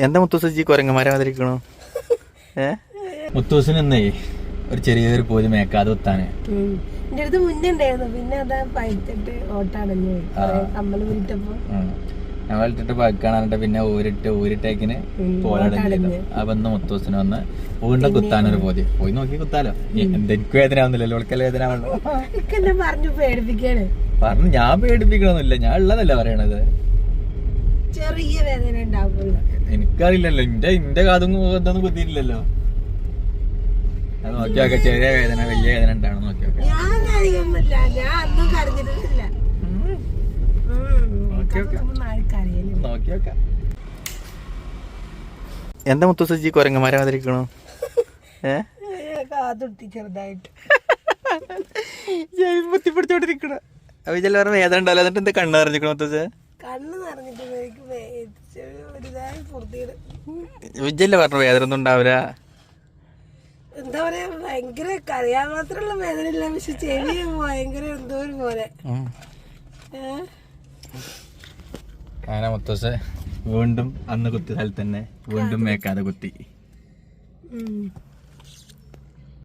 എന്താ മുത്തൂസി കുരങ്ങന്മാരെ മാതിരിക്കണോ? മുത്തൂസിന് ഇന്നേ ഒരു ചെറിയൊരു പോയി മേക്കാതെ കുത്താന് എന്റെ അടുത്ത് മുന്നേ ഉണ്ടായിരുന്നു. പിന്നെ അതാ പഴുത്തിട്ട് ഓട്ടാടഞ്ഞു കമ്മല് വിട്ടപ്പോ ഞങ്ങളിട്ടിട്ട് പഴുക്കാണിട്ട് പിന്നെ ഊരിട്ടേക്കിന് പോലടഞ്ഞു. അപ്പൊ ഇന്ന് മുത്തൂസിന് വന്ന് വീണ്ടും കുത്താനൊരു പോതി പോയി നോക്കി കുത്താലോ. എനിക്ക് വേദന ആവുന്നില്ലല്ലോ, ഓൾക്കല്ല വേദന ആവണല്ലോ. പറഞ്ഞു പേടിപ്പിക്കാണ്. പറഞ്ഞു ഞാൻ പേടിപ്പിക്കണമെന്നില്ല, ഞാൻ ഉള്ളതല്ല പറയണത്. ചെറിയ വേദന ഉണ്ടാവുള്ളൂ. എനിക്കറിയില്ലല്ലോ, എന്റെ കാതും ഇതൊന്നും കുത്തിയിട്ടില്ലല്ലോ. അത് നോക്കി നോക്കെ, ചെറിയ വേദന വലിയ വേദന ഉണ്ടാവണം നോക്കി നോക്കെ. നോക്കി നോക്ക. എന്താ മുത്തൂസി കുരങ്ങന്മാരെ മാതിരിക്കണോ? കാതുട്ടി ചെറുതായിട്ട് പൊത്തിപ്പിടിച്ചോണ്ടിരിക്കണ. അപ്പൊ ചില പറഞ്ഞ വേദന ഉണ്ടാവില്ല. എന്നിട്ട് എന്താ കണ്ണ് നിറഞ്ഞിക്കണോ മുത്തൂസേ? കണ്ണ് നിറഞ്ഞിട്ട് വിജയല്ലേ പറഞ്ഞു വേദന ഒന്നും ഉണ്ടാവില്ല. എന്താ പറയാ, ഭയങ്കര കരയാൻ മാത്രമുള്ള വേദന ഇല്ല, പക്ഷെ ചെവി ഭയങ്കര എന്തോ ഒരു പോലെ. അങ്ങനെ മുത്തൂസേ വീണ്ടും അന്ന് കുത്തിയ സ്ഥലത്ത് തന്നെ വീണ്ടും മേക്കാതെ കുത്തി.